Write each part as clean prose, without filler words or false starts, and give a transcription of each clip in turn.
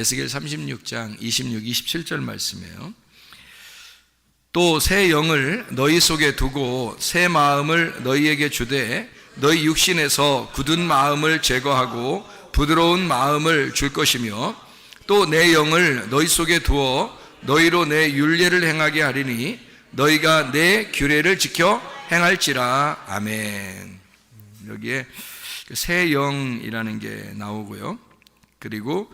에스겔 36장 26, 27절 말씀이에요. 또 새 영을 너희 속에 두고 새 마음을 너희에게 주되 너희 육신에서 굳은 마음을 제거하고 부드러운 마음을 줄 것이며 또 내 영을 너희 속에 두어 너희로 내 율례를 행하게 하리니 너희가 내 규례를 지켜 행할지라. 아멘. 여기에 새 영이라는 게 나오고요. 그리고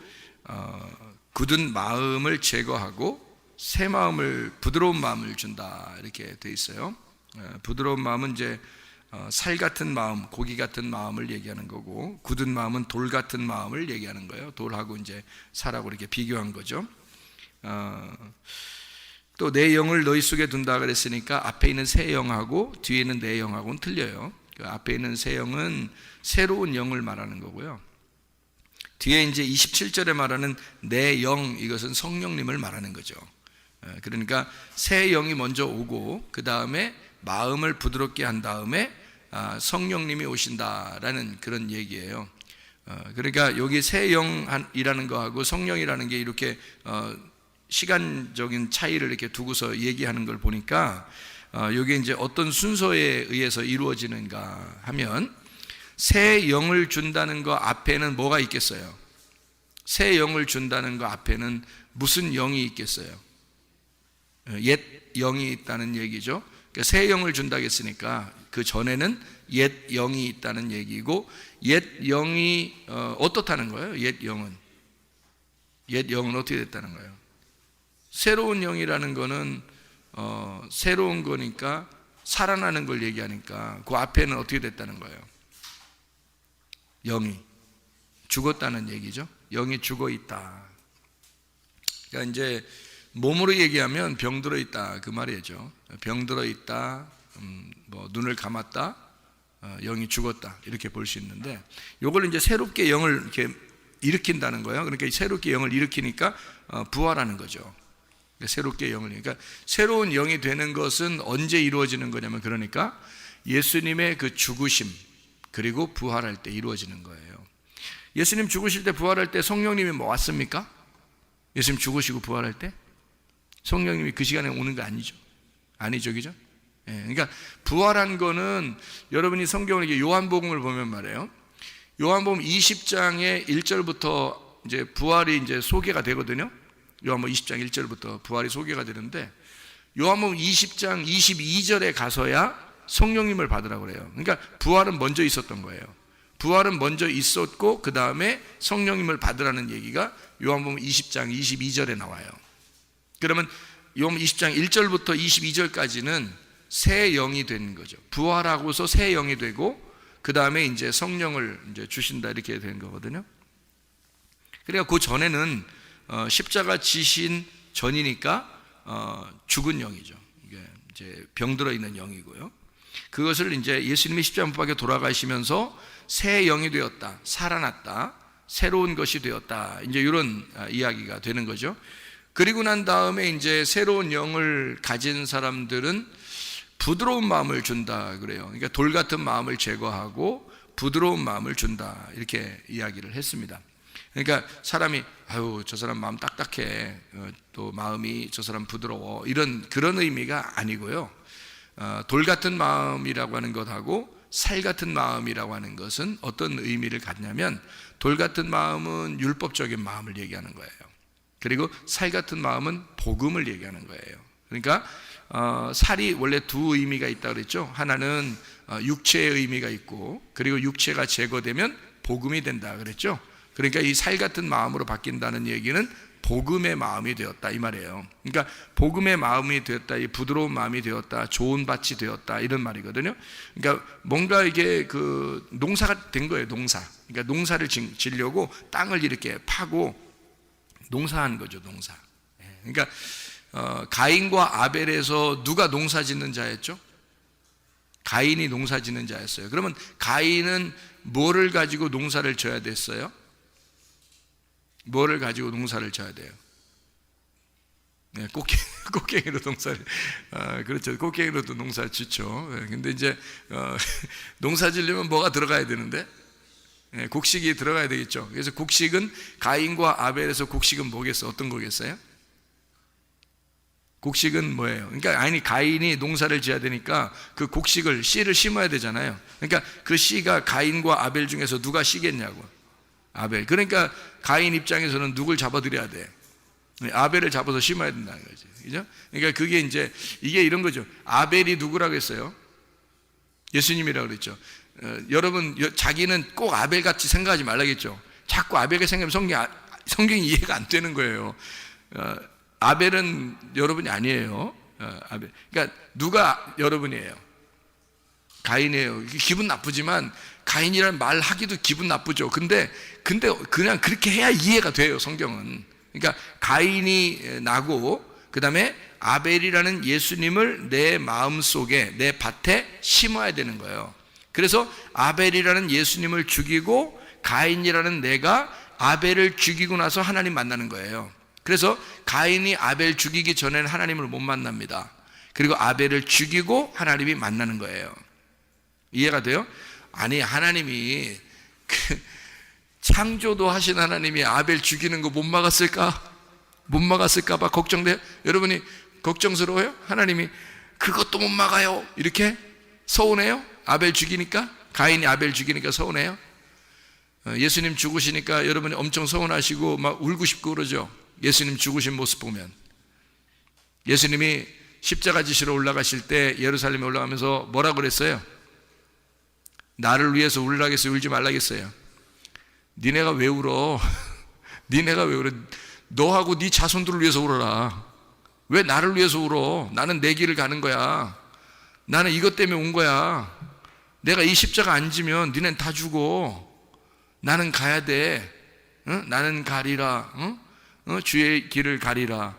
굳은 마음을 제거하고 새 마음을, 부드러운 마음을 준다 이렇게 돼 있어요. 부드러운 마음은 이제 살 같은 마음, 고기 같은 마음을 얘기하는 거고, 굳은 마음은 돌 같은 마음을 얘기하는 거예요. 돌하고 이제 살하고 이렇게 비교한 거죠. 또 내 영을 너희 속에 둔다 그랬으니까 앞에 있는 새 영하고 뒤에 있는 내 영하고는 틀려요. 그 앞에 있는 새 영은 새로운 영을 말하는 거고요. 뒤에 이제 27절에 말하는 내 영, 이것은 성령님을 말하는 거죠. 그러니까 새 영이 먼저 오고 그 다음에 마음을 부드럽게 한 다음에 성령님이 오신다라는 그런 얘기예요. 그러니까 여기 새 영이라는 거하고 성령이라는 게 이렇게 시간적인 차이를 이렇게 두고서 얘기하는 걸 보니까 여기 이제 어떤 순서에 의해서 이루어지는가 하면 새 영을 준다는 거 앞에는 뭐가 있겠어요? 새 영을 준다는 거 앞에는 무슨 영이 있겠어요? 옛 영이 있다는 얘기죠. 그러니까 새 영을 준다고 했으니까 그 전에는 옛 영이 있다는 얘기고, 옛 영이 어떻다는 거예요? 옛 영은 어떻게 됐다는 거예요? 새로운 영이라는 거는 새로운 거니까 살아나는 걸 얘기하니까 그 앞에는 어떻게 됐다는 거예요? 영이 죽었다는 얘기죠. 영이 죽어 있다. 그러니까 이제 몸으로 얘기하면 병들어 있다 그 말이죠. 병들어 있다, 뭐 눈을 감았다, 영이 죽었다 이렇게 볼 수 있는데, 이걸 이제 새롭게 영을 이렇게 일으킨다는 거예요. 그러니까 새롭게 영을 일으키니까 부활하는 거죠. 그러니까 새롭게 영을, 그러니까 새로운 영이 되는 것은 언제 이루어지는 거냐면, 그러니까 예수님의 그 죽으심 그리고 부활할 때 이루어지는 거예요. 예수님 죽으실 때 부활할 때 성령님이 뭐 왔습니까? 예수님 죽으시고 부활할 때 성령님이 그 시간에 오는 거 아니죠, 그죠? 예, 그러니까 부활한 거는 여러분이 성경을 이렇게 요한복음을 보면 말이에요. 요한복음 20장의 1절부터 이제 부활이 이제 소개가 되거든요. 요한복음 20장 1절부터 부활이 소개가 되는데, 요한복음 20장 22절에 가서야 성령님을 받으라고 그래요. 그러니까 부활은 먼저 있었던 거예요. 부활은 먼저 있었고 그 다음에 성령님을 받으라는 얘기가 요한복음 20장 22절에 나와요. 그러면 요한복음 20장 1절부터 22절까지는 새 영이 되는 거죠. 부활하고서 새 영이 되고 그 다음에 이제 성령을 이제 주신다 이렇게 되는 거거든요. 그러니까 그 전에는 십자가 지신 전이니까 죽은 영이죠. 이게 이제 병들어 있는 영이고요. 그것을 이제 예수님이 십자가 못 박혀 돌아가시면서 새 영이 되었다, 살아났다, 새로운 것이 되었다, 이제 이런 이야기가 되는 거죠. 그리고 난 다음에 이제 새로운 영을 가진 사람들은 부드러운 마음을 준다 그래요. 그러니까 돌 같은 마음을 제거하고 부드러운 마음을 준다 이렇게 이야기를 했습니다. 그러니까 사람이 아유 저 사람 마음 딱딱해, 또 마음이 저 사람 부드러워, 그런 의미가 아니고요. 돌 같은 마음이라고 하는 것하고 살 같은 마음이라고 하는 것은 어떤 의미를 갖냐면, 돌 같은 마음은 율법적인 마음을 얘기하는 거예요. 그리고 살 같은 마음은 복음을 얘기하는 거예요. 그러니까 살이 원래 두 의미가 있다고 그랬죠. 하나는 육체의 의미가 있고, 그리고 육체가 제거되면 복음이 된다 그랬죠. 그러니까 이 살 같은 마음으로 바뀐다는 얘기는 복음의 마음이 되었다 이 말이에요. 그러니까 복음의 마음이 되었다, 이 부드러운 마음이 되었다, 좋은 밭이 되었다 이런 말이거든요. 그러니까 뭔가 이게 그 농사가 된 거예요. 농사. 그러니까 농사를 지려고 땅을 이렇게 파고 농사한 거죠. 농사. 그러니까 가인과 아벨에서 누가 농사 짓는 자였죠? 가인이 농사 짓는 자였어요. 그러면 가인은 뭐를 가지고 농사를 져야 됐어요? 뭐를 가지고 농사를 져야 돼요? 네, 꽃갱이로 농사를, 그렇죠. 꽃갱이로도 농사를 짓죠. 근데 이제 농사 지려면 뭐가 들어가야 되는데? 곡식이 들어가야 되겠죠. 그래서 곡식은 가인과 아벨에서 곡식은 뭐겠어? 어떤 거겠어요? 곡식은 뭐예요? 그러니까 아니 가인이 농사를 지어야 되니까 그 곡식을 씨를 심어야 되잖아요. 그러니까 그 씨가 가인과 아벨 중에서 누가 씨겠냐고. 아벨. 그러니까 가인 입장에서는 누굴 잡아들여야 돼? 아벨을 잡아서 심어야 된다는 거지. 그죠? 그러니까 그게 이제 이게 이런 거죠. 아벨이 누구라고 했어요? 예수님이라고 그랬죠. 여러분 자기는 꼭 아벨같이 생각하지 말라겠죠. 자꾸 아벨같이 생각하면 성경이 이해가 안 되는 거예요. 아벨은 여러분이 아니에요. 아벨. 그러니까 누가 여러분이에요? 가인이에요. 기분 나쁘지만 가인이라는 말 하기도 기분 나쁘죠. 근데 그냥 그렇게 해야 이해가 돼요, 성경은. 그러니까 가인이 나고 그 다음에 아벨이라는 예수님을 내 마음속에 내 밭에 심어야 되는 거예요. 그래서 아벨이라는 예수님을 죽이고 가인이라는 내가 아벨을 죽이고 나서 하나님 만나는 거예요. 그래서 가인이 아벨 죽이기 전에는 하나님을 못 만납니다. 그리고 아벨을 죽이고 하나님이 만나는 거예요. 이해가 돼요? 아니 하나님이 창조도 하신 하나님이 아벨 죽이는 거 못 막았을까? 못 막았을까 봐 걱정돼요? 여러분이 걱정스러워요? 하나님이 그것도 못 막아요 이렇게 서운해요? 아벨 죽이니까? 가인이 아벨 죽이니까 서운해요? 예수님 죽으시니까 여러분이 엄청 서운하시고 막 울고 싶고 그러죠? 예수님 죽으신 모습 보면. 예수님이 십자가 지시러 올라가실 때 예루살렘에 올라가면서 뭐라고 그랬어요? 나를 위해서 울라겠어요? 울지 말라겠어요? 니네가 왜 울어? 니네가 왜 울어? 너하고 네 자손들을 위해서 울어라. 왜 나를 위해서 울어? 나는 내 길을 가는 거야. 나는 이것 때문에 온 거야. 내가 이 십자가 안 지면 니넨 다 죽어. 나는 가야 돼. 나는 가리라. 주의 길을 가리라.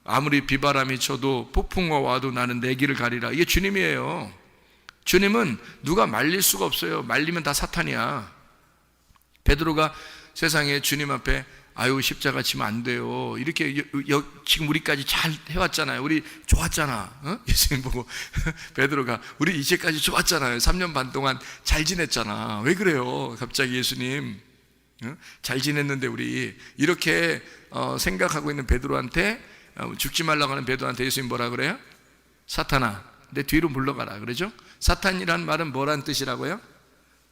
아무리 비바람이 쳐도 폭풍과 와도 나는 내 길을 가리라. 이게 주님이에요. 주님은 누가 말릴 수가 없어요. 말리면 다 사탄이야. 베드로가 세상에 주님 앞에 아유 십자가 지면 안 돼요 이렇게 지금 우리까지 잘 해왔잖아요. 우리 좋았잖아. 예수님 보고 베드로가 우리 이제까지 좋았잖아요. 3년 반 동안 잘 지냈잖아. 왜 그래요 갑자기 예수님? 잘 지냈는데 우리 이렇게 생각하고 있는 베드로한테 죽지 말라고 하는 베드로한테 예수님 뭐라 그래요? 사탄아 내 뒤로 물러가라 그러죠? 사탄이란 말은 뭐란 뜻이라고요?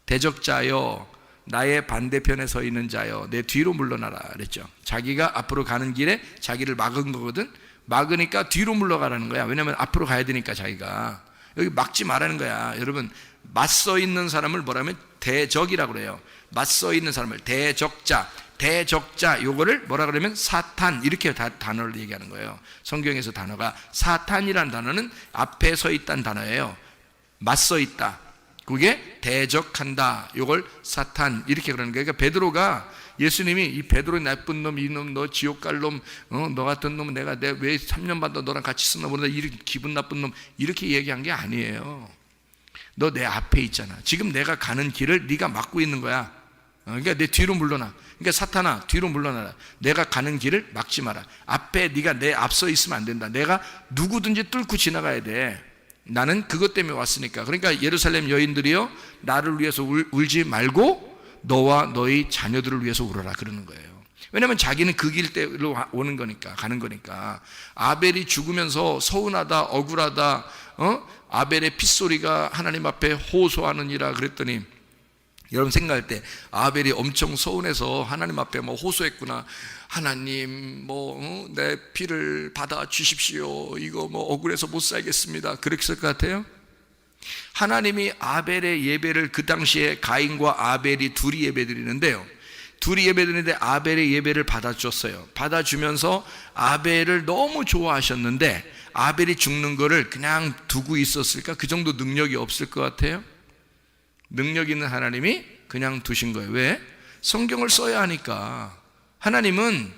대적자여 나의 반대편에 서 있는 자여 내 뒤로 물러나라 그랬죠. 자기가 앞으로 가는 길에 자기를 막은 거거든. 막으니까 뒤로 물러가라는 거야. 왜냐하면 앞으로 가야 되니까 자기가. 여기 막지 말라는 거야. 여러분 맞서 있는 사람을 뭐라면 대적이라고 그래요. 맞서 있는 사람을 대적자 요거를 뭐라 그러면 사탄 이렇게 단어를 얘기하는 거예요. 성경에서 단어가 사탄이라는 단어는 앞에 서 있다는 단어예요. 맞서 있다. 그게 대적한다. 이걸 사탄 이렇게 그러는 거예요. 그러니까 베드로가 예수님이 이 베드로 나쁜 놈, 이놈, 너 지옥 갈 놈, 너 같은 놈은 내가 왜 3년 반 너랑 같이 있었나 모르다 이렇게 기분 나쁜 놈 이렇게 얘기한 게 아니에요. 너 내 앞에 있잖아. 지금 내가 가는 길을 네가 막고 있는 거야. 그러니까 내 뒤로 물러나. 그러니까 사탄아 뒤로 물러나라. 내가 가는 길을 막지 마라. 앞에 네가 내 앞서 있으면 안 된다. 내가 누구든지 뚫고 지나가야 돼. 나는 그것 때문에 왔으니까. 그러니까 예루살렘 여인들이요 나를 위해서 울지 말고 너와 너희 자녀들을 위해서 울어라 그러는 거예요. 왜냐하면 자기는 그 길대로 오는 거니까 가는 거니까. 아벨이 죽으면서 서운하다 억울하다 아벨의 핏소리가 하나님 앞에 호소하느니라 그랬더니 여러분 생각할 때 아벨이 엄청 서운해서 하나님 앞에 뭐 호소했구나. 하나님 내 피를 받아 주십시오. 이거 억울해서 못 살겠습니다. 그랬을 것 같아요? 하나님이 아벨의 예배를 그 당시에 가인과 아벨이 둘이 예배드리는데요. 둘이 예배드리는데 아벨의 예배를 받아줬어요. 받아주면서 아벨을 너무 좋아하셨는데 아벨이 죽는 거를 그냥 두고 있었을까? 그 정도 능력이 없을 것 같아요? 능력 있는 하나님이 그냥 두신 거예요. 왜? 성경을 써야 하니까. 하나님은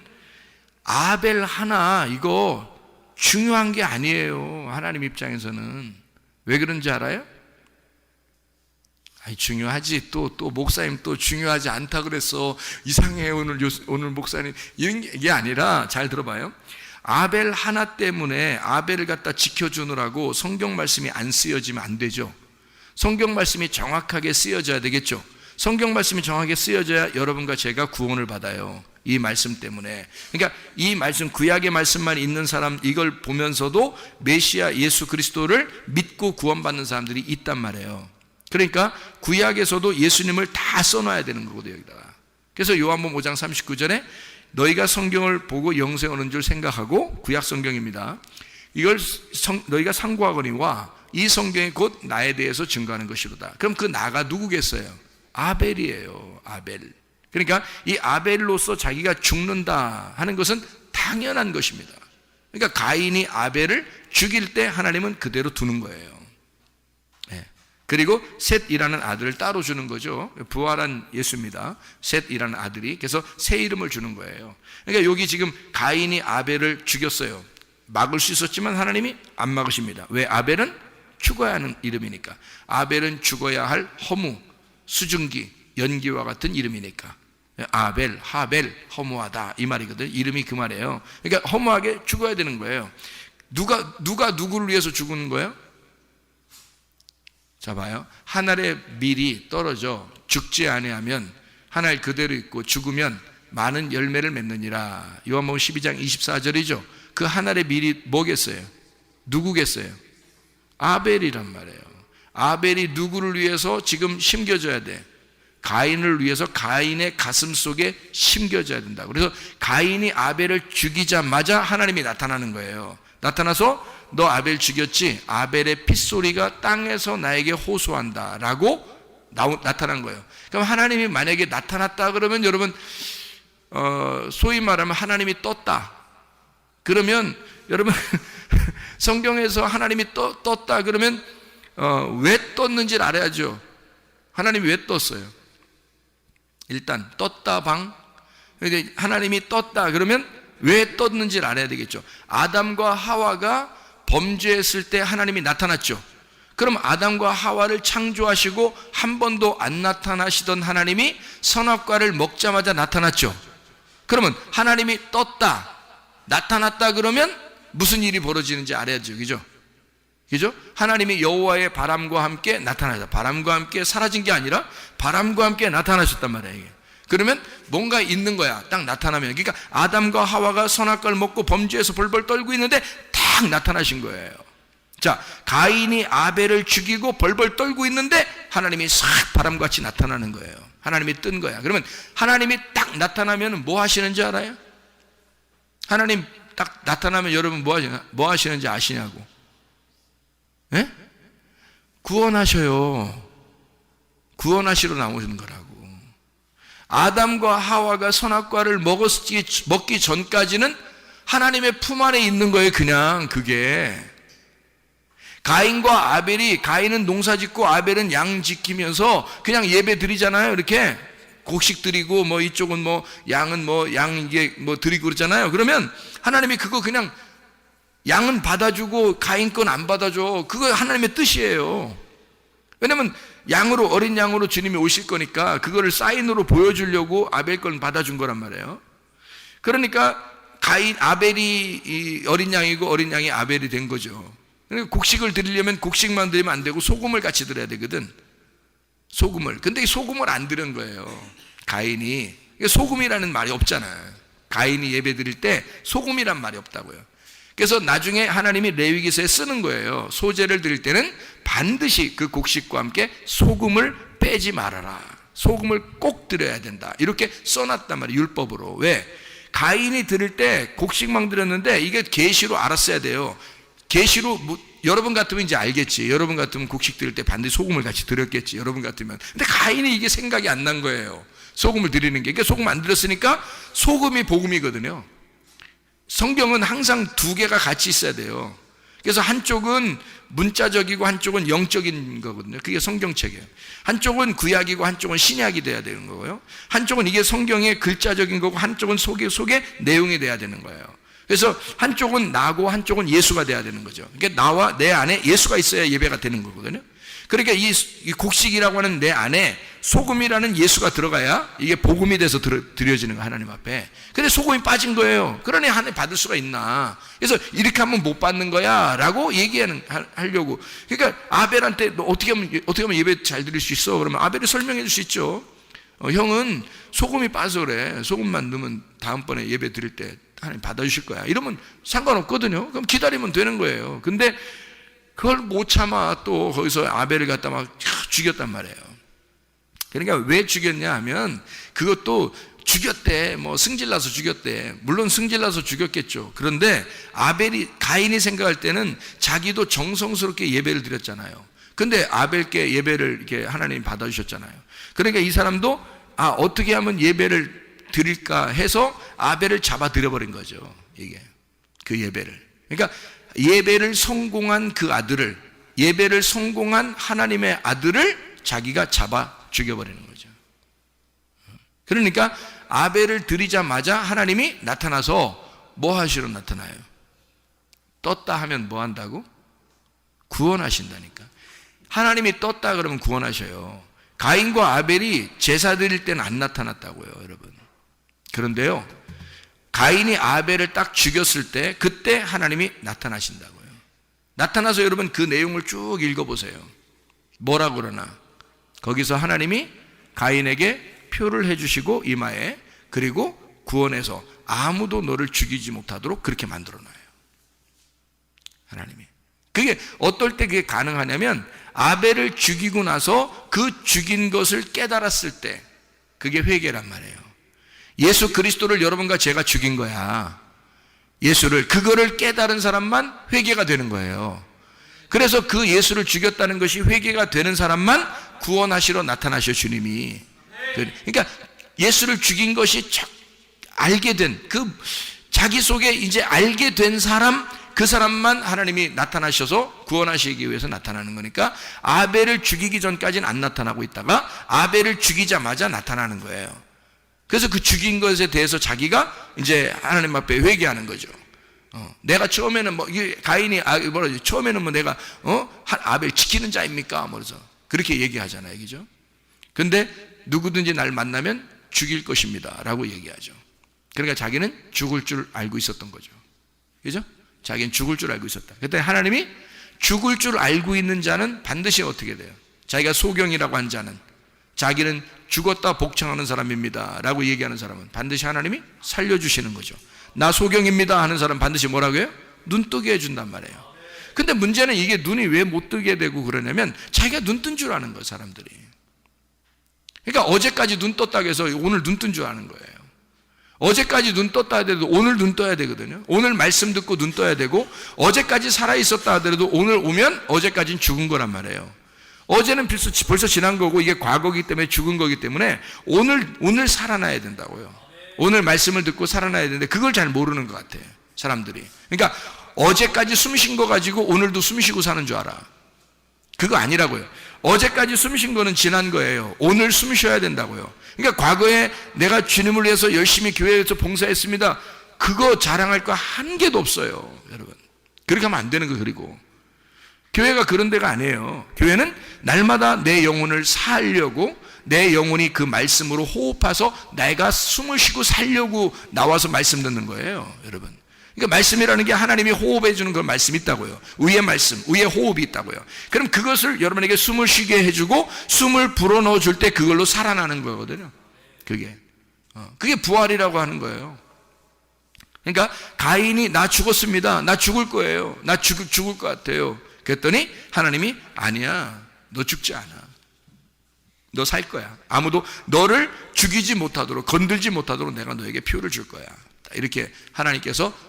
아벨 하나 이거 중요한 게 아니에요. 하나님 입장에서는. 왜 그런지 알아요? 아니 중요하지. 또 목사님 또 중요하지 않다 그랬어. 이상해 오늘 목사님. 이런 게 아니라 잘 들어봐요. 아벨 하나 때문에 아벨을 갖다 지켜주느라고 성경 말씀이 안 쓰여지면 안 되죠. 성경 말씀이 정확하게 쓰여져야 되겠죠. 성경 말씀이 정확하게 쓰여져야 여러분과 제가 구원을 받아요. 이 말씀 때문에. 그러니까 이 말씀, 구약의 말씀만 있는 사람, 이걸 보면서도 메시아 예수 그리스도를 믿고 구원받는 사람들이 있단 말이에요. 그러니까 구약에서도 예수님을 다 써놔야 되는 거거든요, 여기다가. 그래서 요한복음 5장 39절에 너희가 성경을 보고 영생 얻는 줄 생각하고, 구약 성경입니다. 이걸 너희가 상고하거니와 이 성경이 곧 나에 대해서 증거하는 것이로다. 그럼 그 나가 누구겠어요? 아벨이에요. 아벨. 그러니까 이 아벨로서 자기가 죽는다 하는 것은 당연한 것입니다. 그러니까 가인이 아벨을 죽일 때 하나님은 그대로 두는 거예요. 네. 그리고 셋이라는 아들을 따로 주는 거죠. 부활한 예수입니다. 셋이라는 아들이. 그래서 새 이름을 주는 거예요. 그러니까 여기 지금 가인이 아벨을 죽였어요. 막을 수 있었지만 하나님이 안 막으십니다. 왜? 아벨은 죽어야 하는 이름이니까. 아벨은 죽어야 할 허무, 수증기, 연기와 같은 이름이니까. 아벨, 하벨, 허무하다 이 말이거든. 이름이 그 말이에요. 그러니까 허무하게 죽어야 되는 거예요. 누가 누구를 위해서 죽는 거예요? 자 봐요. 하늘의 밀이 떨어져 죽지 아니하면 하늘 그대로 있고 죽으면 많은 열매를 맺느니라. 요한복음 12장 24절이죠. 그 하늘의 밀이 뭐겠어요? 누구겠어요? 아벨이란 말이에요. 아벨이 누구를 위해서 지금 심겨져야 돼? 가인을 위해서 가인의 가슴 속에 심겨져야 된다. 그래서 가인이 아벨을 죽이자마자 하나님이 나타나는 거예요. 나타나서 너 아벨 죽였지? 아벨의 핏소리가 땅에서 나에게 호소한다 라고 나타난 거예요. 그럼 하나님이 만약에 나타났다 그러면 여러분 소위 말하면 하나님이 떴다 그러면 여러분 성경에서 하나님이 떴다 그러면 왜 떴는지를 알아야죠. 하나님이 왜 떴어요? 일단 떴다 방. 하나님이 떴다 그러면 왜 떴는지를 알아야 되겠죠. 아담과 하와가 범죄했을 때 하나님이 나타났죠. 그럼 아담과 하와를 창조하시고 한 번도 안 나타나시던 하나님이 선악과를 먹자마자 나타났죠. 그러면 하나님이 떴다 나타났다 그러면 무슨 일이 벌어지는지 알아야죠. 그죠? 하나님이 여호와의 바람과 함께 나타나다. 바람과 함께 사라진 게 아니라 바람과 함께 나타나셨단 말이에요. 이게. 그러면 뭔가 있는 거야. 딱 나타나면. 그러니까 아담과 하와가 선악과를 먹고 범죄해서 벌벌 떨고 있는데 딱 나타나신 거예요. 자, 가인이 아벨을 죽이고 벌벌 떨고 있는데 하나님이 싹 바람같이 나타나는 거예요. 하나님이 뜬 거야. 그러면 하나님이 딱 나타나면 뭐 하시는지 알아요? 하나님 딱 나타나면 여러분 뭐 하시는지 아시냐고? 예? 구원하셔요. 구원하시러 나오는 거라고. 아담과 하와가 선악과를 먹기 전까지는 하나님의 품 안에 있는 거예요. 그냥 그게. 가인과 아벨이, 가인은 농사 짓고 아벨은 양 지키면서 그냥 예배 드리잖아요. 이렇게 곡식 드리고 뭐 이쪽은 뭐 양은 뭐 양 이게 뭐 드리고 그러잖아요. 그러면 하나님이 그거 그냥 양은 받아주고 가인 건 안 받아줘. 그거 하나님의 뜻이에요. 왜냐면 양으로, 어린 양으로 주님이 오실 거니까 그거를 사인으로 보여주려고 아벨 건 받아준 거란 말이에요. 그러니까 아벨이 이 어린 양이고 어린 양이 아벨이 된 거죠. 그러니까 곡식을 드리려면 곡식만 드리면 안 되고 소금을 같이 드려야 되거든. 소금을. 근데 이 소금을 안 드린 거예요. 가인이. 소금이라는 말이 없잖아요. 가인이 예배 드릴 때 소금이란 말이 없다고요. 그래서 나중에 하나님이 레위기서에 쓰는 거예요. 소제를 드릴 때는 반드시 그 곡식과 함께 소금을 빼지 말아라. 소금을 꼭 드려야 된다. 이렇게 써놨단 말이에요. 율법으로. 왜? 가인이 드릴 때 곡식만 드렸는데 이게 계시로 알았어야 돼요. 계시로 여러분 같으면 이제 알겠지. 여러분 같으면 곡식 드릴 때 반드시 소금을 같이 드렸겠지. 여러분 같으면. 근데 가인이 이게 생각이 안 난 거예요. 소금을 드리는 게. 그러니까 소금 안 드렸으니까 소금이 복음이거든요. 성경은 항상 두 개가 같이 있어야 돼요. 그래서 한쪽은 문자적이고 한쪽은 영적인 거거든요. 그게 성경책이에요. 한쪽은 구약이고 한쪽은 신약이 돼야 되는 거고요. 한쪽은 이게 성경의 글자적인 거고 한쪽은 속에 내용이 돼야 되는 거예요. 그래서 한쪽은 나고 한쪽은 예수가 돼야 되는 거죠. 그러니까 나와 내 안에 예수가 있어야 예배가 되는 거거든요. 그러니까 이 곡식이라고 하는 내 안에 소금이라는 예수가 들어가야 이게 복음이 돼서 드려지는 거, 하나님 앞에. 근데 소금이 빠진 거예요. 그러니 하나님 받을 수가 있나? 그래서 이렇게 하면 못 받는 거야 라고 하려고. 그러니까 아벨한테 너 어떻게 하면 예배 잘 드릴 수 있어? 그러면 아벨이 설명해 줄 수 있죠. 형은 소금이 빠져 그래. 소금만 넣으면 다음번에 예배 드릴 때 하나님 받아주실 거야. 이러면 상관없거든요. 그럼 기다리면 되는 거예요. 근데 그걸 못 참아 또 거기서 아벨을 갖다 막 죽였단 말이에요. 그러니까 왜 죽였냐 하면 그것도 죽였대. 뭐 승질나서 죽였대. 물론 승질나서 죽였겠죠. 그런데 가인이 생각할 때는 자기도 정성스럽게 예배를 드렸잖아요. 근데 아벨께 예배를 이렇게 하나님이 받아주셨잖아요. 그러니까 이 사람도 어떻게 하면 예배를 드릴까 해서 아벨을 잡아 들여버린 거죠. 이게 그 예배를. 그러니까 예배를 성공한 그 아들을, 예배를 성공한 하나님의 아들을 자기가 잡아 죽여버리는 거죠. 그러니까 아벨을 드리자마자 하나님이 나타나서 뭐 하시러 나타나요? 떴다 하면 뭐 한다고? 구원하신다니까. 하나님이 떴다 그러면 구원하셔요. 가인과 아벨이 제사 드릴 때는 안 나타났다고요, 여러분. 그런데요, 가인이 아벨을 딱 죽였을 때 그때 하나님이 나타나신다고요. 나타나서 여러분 그 내용을 쭉 읽어보세요. 뭐라고 그러나? 거기서 하나님이 가인에게 표를 해주시고 이마에, 그리고 구원해서 아무도 너를 죽이지 못하도록 그렇게 만들어놔요, 하나님이. 그게 어떨 때 그게 가능하냐면 아벨을 죽이고 나서 그 죽인 것을 깨달았을 때, 그게 회개란 말이에요. 예수 그리스도를 여러분과 제가 죽인 거야. 예수를, 그거를 깨달은 사람만 회개가 되는 거예요. 그래서 그 예수를 죽였다는 것이 회개가 되는 사람만 구원하시러 나타나셔, 주님이. 그러니까 예수를 죽인 것이 알게 된, 자기 속에 이제 알게 된 사람, 그 사람만 하나님이 나타나셔서 구원하시기 위해서 나타나는 거니까 아벨을 죽이기 전까지는 안 나타나고 있다가 아벨을 죽이자마자 나타나는 거예요. 그래서 그 죽인 것에 대해서 자기가 이제 하나님 앞에 회개하는 거죠. 내가 처음에는 가인이 처음에는 내가 아벨 지키는 자입니까? 그래서 그렇게 얘기하잖아요, 그죠? 근데 누구든지 날 만나면 죽일 것입니다 라고 얘기하죠. 그러니까 자기는 죽을 줄 알고 있었던 거죠, 그죠? 자기는 죽을 줄 알고 있었다. 그때 하나님이 죽을 줄 알고 있는 자는 반드시 어떻게 돼요? 자기가 소경이라고 한 자는, 자기는 죽었다 복창하는 사람입니다 라고 얘기하는 사람은 반드시 하나님이 살려주시는 거죠. 나 소경입니다 하는 사람 반드시 뭐라고 해요? 눈 뜨게 해준단 말이에요. 근데 문제는 이게 눈이 왜 못 뜨게 되고 그러냐면 자기가 눈 뜬 줄 아는 거예요, 사람들이. 그러니까 어제까지 눈 떴다고 해서 오늘 눈 뜬 줄 아는 거예요. 어제까지 눈 떴다 하더라도 오늘 눈 떠야 되거든요. 오늘 말씀 듣고 눈 떠야 되고, 어제까지 살아있었다 하더라도 오늘 오면 어제까지는 죽은 거란 말이에요. 어제는 벌써 지난 거고 이게 과거이기 때문에 죽은 거기 때문에 오늘 살아나야 된다고요. 오늘 말씀을 듣고 살아나야 되는데 그걸 잘 모르는 것 같아요, 사람들이. 그러니까 어제까지 숨 쉰 거 가지고 오늘도 숨 쉬고 사는 줄 알아. 그거 아니라고요. 어제까지 숨 쉰 거는 지난 거예요. 오늘 숨 쉬어야 된다고요. 그러니까 과거에 내가 주님을 위해서 열심히 교회에서 봉사했습니다, 그거 자랑할 거 한 개도 없어요, 여러분. 그렇게 하면 안 되는 거. 그리고 교회가 그런 데가 아니에요. 교회는 날마다 내 영혼을 살려고, 내 영혼이 그 말씀으로 호흡해서 내가 숨을 쉬고 살려고 나와서 말씀 듣는 거예요, 여러분. 그러니까 말씀이라는 게 하나님이 호흡해 주는 그런 말씀이 있다고요. 위의 말씀, 위의 호흡이 있다고요. 그럼 그것을 여러분에게 숨을 쉬게 해주고 숨을 불어넣어 줄 때 그걸로 살아나는 거거든요. 그게 부활이라고 하는 거예요. 그러니까 가인이 나 죽었습니다, 나 죽을 거예요, 나 죽을 것 같아요. 그랬더니 하나님이 아니야, 너 죽지 않아, 너 살 거야. 아무도 너를 죽이지 못하도록, 건들지 못하도록 내가 너에게 표를 줄 거야. 이렇게 하나님께서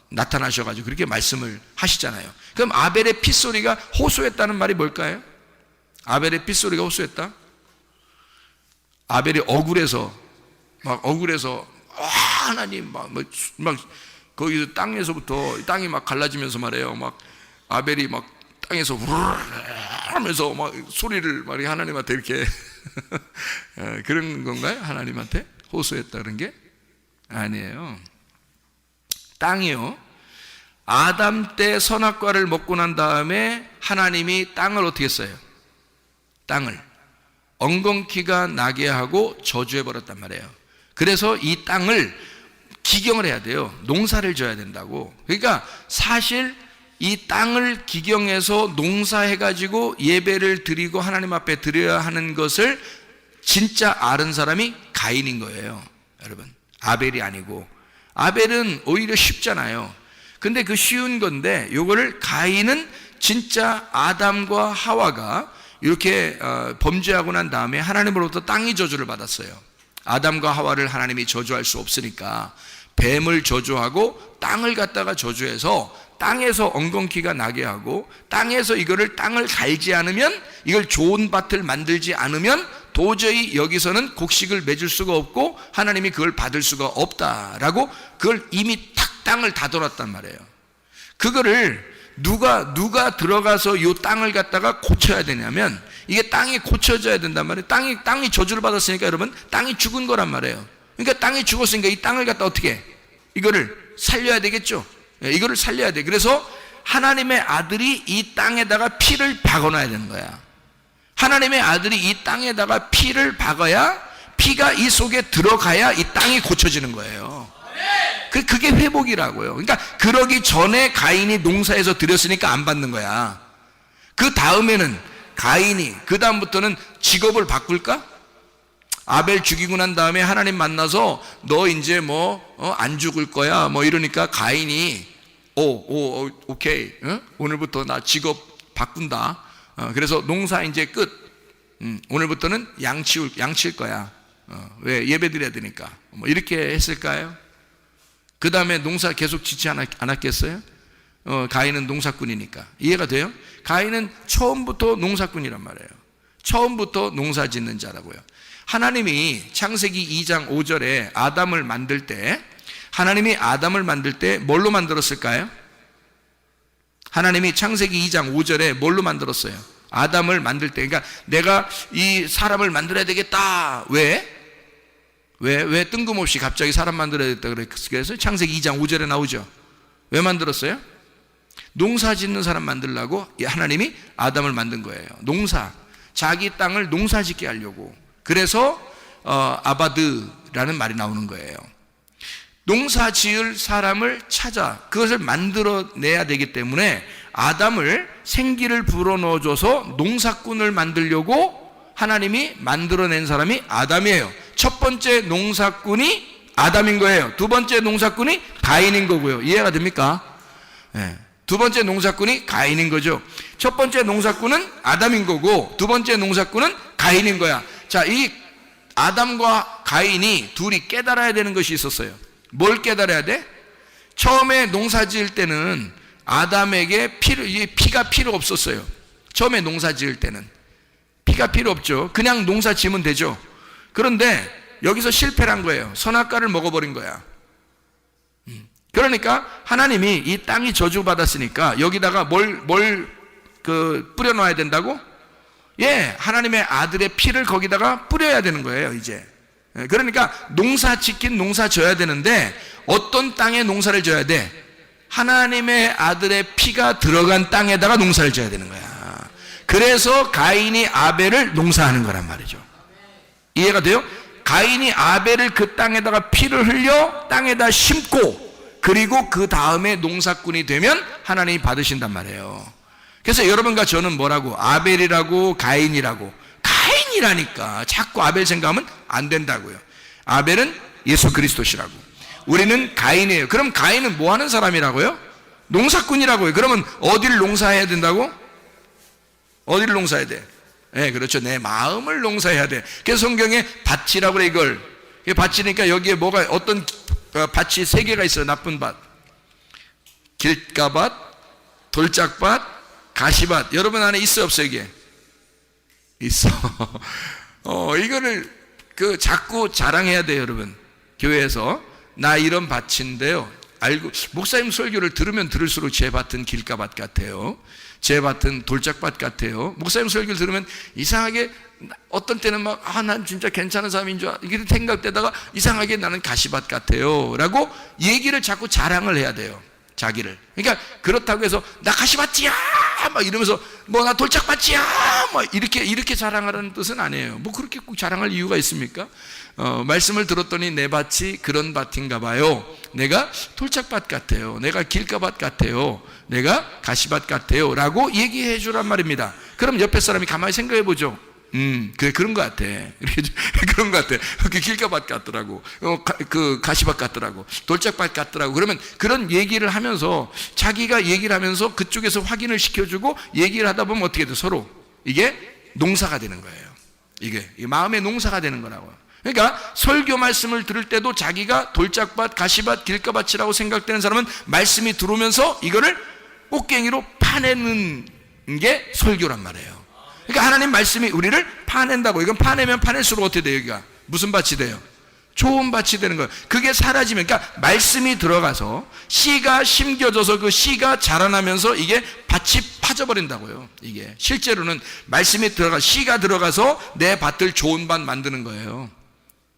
나타나셔가지고 그렇게 말씀을 하시잖아요. 그럼 아벨의 핏소리가 호소했다는 말이 뭘까요? 아벨의 핏소리가 호소했다? 아벨이 억울해서 하나님 막 거기서 땅이 막 갈라지면서 말해요. 막 아벨이 막 땅에서 하면서 막 소리를 막 하나님한테 이렇게 그런 건가요? 하나님한테 호소했다 그런 게 아니에요. 땅이요, 아담 때 선악과를 먹고 난 다음에 하나님이 땅을 어떻게 했어요? 땅을 엉겅퀴가 나게 하고 저주해 버렸단 말이에요. 그래서 이 땅을 기경을 해야 돼요. 농사를 져야 된다고. 그러니까 사실 이 땅을 기경해서 농사해가지고 예배를 드리고 하나님 앞에 드려야 하는 것을 진짜 아는 사람이 가인인 거예요. 여러분, 아벨이 아니고. 아벨은 오히려 쉽잖아요. 근데 그 쉬운 건데 요거를 가인은 진짜 아담과 하와가 이렇게 범죄하고 난 다음에 하나님으로부터 땅이 저주를 받았어요. 아담과 하와를 하나님이 저주할 수 없으니까 뱀을 저주하고 땅을 갖다가 저주해서 땅에서 엉겅퀴가 나게 하고 땅에서 이거를 땅을 갈지 않으면, 이걸 좋은 밭을 만들지 않으면 도저히 여기서는 곡식을 맺을 수가 없고 하나님이 그걸 받을 수가 없다라고 그걸 이미 탁 땅을 다돌았단 말이에요. 그거를 누가 들어가서 이 땅을 갖다가 고쳐야 되냐면, 이게 땅이 고쳐져야 된단 말이에요. 땅이 저주를 받았으니까 여러분, 땅이 죽은 거란 말이에요. 그러니까 땅이 죽었으니까 이 땅을 갖다 어떻게 해? 이거를 살려야 되겠죠. 이거를 살려야 돼. 그래서 하나님의 아들이 이 땅에다가 피를 박아놔야 되는 거야. 하나님의 아들이 이 땅에다가 피를 박아야, 피가 이 속에 들어가야 이 땅이 고쳐지는 거예요. 그게 회복이라고요. 그러니까 그러기 전에 가인이 농사에서 드렸으니까 안 받는 거야. 그 다음에는 가인이, 그 다음부터는 직업을 바꿀까? 아벨 죽이고 난 다음에 하나님 만나서 너 이제 안 죽을 거야 이러니까 가인이 오케이, 오늘부터 나 직업 바꾼다. 그래서 농사 이제 끝. 오늘부터는 양 칠 거야. 왜? 예배 드려야 되니까. 이렇게 했을까요? 그 다음에 농사 계속 짓지 않았겠어요? 가인은 농사꾼이니까. 이해가 돼요? 가인은 처음부터 농사꾼이란 말이에요. 처음부터 농사 짓는 자라고요. 하나님이 창세기 2장 5절에 아담을 만들 때, 하나님이 아담을 만들 때 뭘로 만들었을까요? 하나님이 창세기 2장 5절에 뭘로 만들었어요? 아담을 만들 때. 그러니까 내가 이 사람을 만들어야 되겠다. 왜 뜬금없이 갑자기 사람 만들어야 되겠다 그래서 창세기 2장 5절에 나오죠. 왜 만들었어요? 농사 짓는 사람 만들려고 하나님이 아담을 만든 거예요. 자기 땅을 농사 짓게 하려고. 그래서 아바드라는 말이 나오는 거예요. 농사 지을 사람을 찾아 그것을 만들어내야 되기 때문에 아담을 생기를 불어넣어줘서 농사꾼을 만들려고 하나님이 만들어낸 사람이 아담이에요. 첫 번째 농사꾼이 아담인 거예요. 두 번째 농사꾼이 가인인 거고요. 이해가 됩니까? 네. 두 번째 농사꾼이 가인인 거죠. 첫 번째 농사꾼은 아담인 거고 두 번째 농사꾼은 가인인 거야. 자, 이 아담과 가인이 둘이 깨달아야 되는 것이 있었어요. 뭘 깨달아야 돼? 처음에 농사 지을 때는 아담에게 피가 필요 없었어요. 처음에 농사 지을 때는 피가 필요 없죠. 그냥 농사 지으면 되죠. 그런데 여기서 실패를 한 거예요. 선악과를 먹어버린 거야. 그러니까 하나님이 이 땅이 저주받았으니까 여기다가 뭘 뿌려놔야 된다고? 하나님의 아들의 피를 거기다가 뿌려야 되는 거예요, 이제. 그러니까 농사 짓긴 농사 져야 되는데 어떤 땅에 농사를 져야 돼? 하나님의 아들의 피가 들어간 땅에다가 농사를 져야 되는 거야. 그래서 가인이 아벨을 농사하는 거란 말이죠. 이해가 돼요? 가인이 아벨을 그 땅에다가 피를 흘려 땅에다 심고 그리고 그 다음에 농사꾼이 되면 하나님이 받으신단 말이에요. 그래서 여러분과 저는 뭐라고? 아벨이라고 가인이라고. 가인이라니까 자꾸 아벨 생각하면 안 된다고요. 아벨은 예수 그리스도시라고. 우리는 가인이에요. 그럼 가인은 뭐 하는 사람이라고요? 농사꾼이라고요. 그러면 어디를 농사해야 된다고? 어디를 농사해야 돼? 네, 그렇죠. 내 마음을 농사해야 돼. 그래서 성경에 밭이라고 그래, 이걸. 밭이니까 여기에 뭐가, 어떤 밭이 세 개가 있어요. 나쁜 밭. 길가밭, 돌짝밭, 가시밭. 여러분 안에 있어요, 없어요, 이게? 있어. 이거를 자꾸 자랑해야 돼요, 여러분. 교회에서. 나 이런 밭인데요. 알고, 목사님 설교를 들으면 들을수록 제 밭은 길가밭 같아요. 제 밭은 돌짝밭 같아요. 목사님 설교를 들으면 이상하게 어떤 때는 난 진짜 괜찮은 사람인 줄 이렇게 생각되다가 이상하게 나는 가시밭 같아요. 라고 얘기를 자꾸 자랑을 해야 돼요. 자기를. 그러니까 그렇다고 해서 나 가시밭이야! 막 이러면서 뭐 나 돌짝밭이야 막 이렇게 자랑하라는 뜻은 아니에요. 뭐 그렇게 꼭 자랑할 이유가 있습니까? 말씀을 들었더니 내 밭이 그런 밭인가 봐요. 내가 돌짝밭 같아요. 내가 길가밭 같아요. 내가 가시밭 같아요 라고 얘기해 주란 말입니다. 그럼 옆에 사람이 가만히 생각해 보죠. 그래, 그런 것 같아. 이렇게, 그런 것 같아. 그 길가밭 같더라고. 그 가시밭 같더라고. 돌짝밭 같더라고. 그러면 그런 얘기를 하면서 자기가 얘기를 하면서 그쪽에서 확인을 시켜주고 얘기를 하다 보면 어떻게 돼? 서로. 이게 농사가 되는 거예요. 이게 마음의 농사가 되는 거라고요. 그러니까 설교 말씀을 들을 때도 자기가 돌짝밭, 가시밭, 길가밭이라고 생각되는 사람은 말씀이 들어오면서 이거를 꽃갱이로 파내는 게 설교란 말이에요. 그러니까 하나님 말씀이 우리를 파낸다고. 이건 파내면 파낼수록 어떻게 돼요? 여기가 무슨 밭이 돼요? 좋은 밭이 되는 거예요. 그게 사라지면, 그러니까 말씀이 들어가서 씨가 심겨져서 그 씨가 자라나면서 이게 밭이 파져버린다고요. 이게 실제로는 말씀이 들어가, 씨가 들어가서 내 밭을 좋은 밭 만드는 거예요.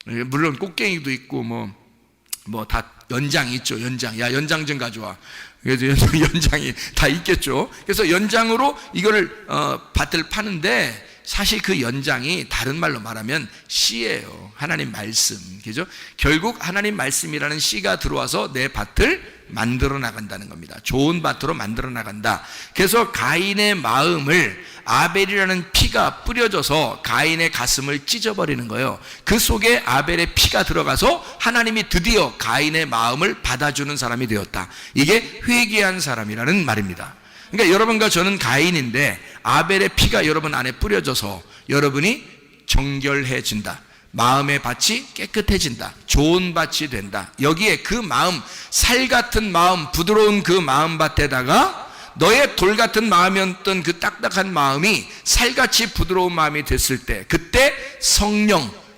물론 꽃갱이도 있고 뭐 다 연장이 있죠. 연장. 야, 연장 좀 가져와. 그래서 연장이 다 있겠죠. 그래서 연장으로 이거를 밭을 파는데 사실 그 연장이 다른 말로 말하면 씨예요. 하나님 말씀. 그죠? 결국 하나님 말씀이라는 씨가 들어와서 내 밭을 만들어 나간다는 겁니다. 좋은 밭으로 만들어 나간다. 그래서 가인의 마음을 아벨이라는 피가 뿌려져서 가인의 가슴을 찢어버리는 거예요. 그 속에 아벨의 피가 들어가서 하나님이 드디어 가인의 마음을 받아주는 사람이 되었다. 이게 회개한 사람이라는 말입니다. 그러니까 여러분과 저는 가인인데 아벨의 피가 여러분 안에 뿌려져서 여러분이 정결해진다. 마음의 밭이 깨끗해진다. 좋은 밭이 된다. 여기에 그 마음, 살 같은 마음, 부드러운 그 마음밭에다가 너의 돌 같은 마음이었던 그 딱딱한 마음이 살같이 부드러운 마음이 됐을 때, 그때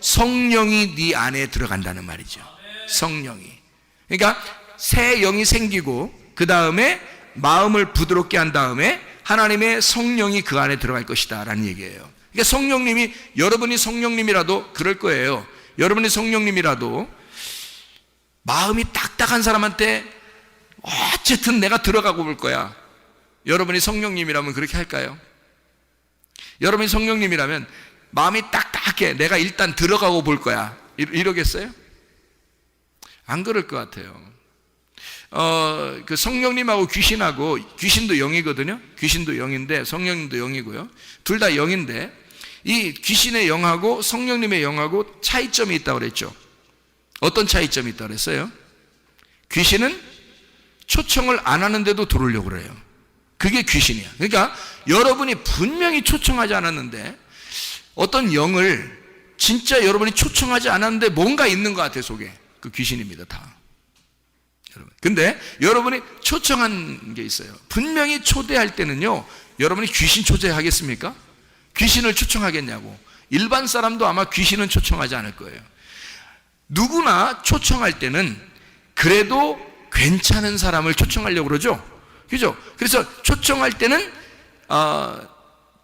성령이 네 안에 들어간다는 말이죠. 성령이. 그러니까 새 영이 생기고 그 다음에 마음을 부드럽게 한 다음에 하나님의 성령이 그 안에 들어갈 것이다 라는 얘기예요. 그러니까 성령님이, 여러분이 성령님이라도 그럴 거예요. 여러분이 성령님이라도 마음이 딱딱한 사람한테 어쨌든 내가 들어가고 볼 거야. 여러분이 성령님이라면 그렇게 할까요? 여러분이 성령님이라면 마음이 딱딱해. 내가 일단 들어가고 볼 거야. 이러겠어요? 안 그럴 것 같아요. 그 성령님하고 귀신하고, 귀신도 영이거든요. 귀신도 영인데 성령님도 영이고요. 둘 다 영인데 이 귀신의 영하고 성령님의 영하고 차이점이 있다고 그랬죠. 어떤 차이점이 있다고 그랬어요? 귀신은 초청을 안 하는데도 들어오려고 그래요. 그게 귀신이야. 그러니까 여러분이 분명히 초청하지 않았는데 어떤 영을 진짜 여러분이 초청하지 않았는데 뭔가 있는 것 같아 속에. 그 귀신입니다. 다. 근데 여러분이 초청한 게 있어요. 분명히 초대할 때는요, 여러분이 귀신 초대하겠습니까? 귀신을 초청하겠냐고. 일반 사람도 아마 귀신은 초청하지 않을 거예요. 누구나 초청할 때는 그래도 괜찮은 사람을 초청하려고 그러죠. 그죠? 그래서 초청할 때는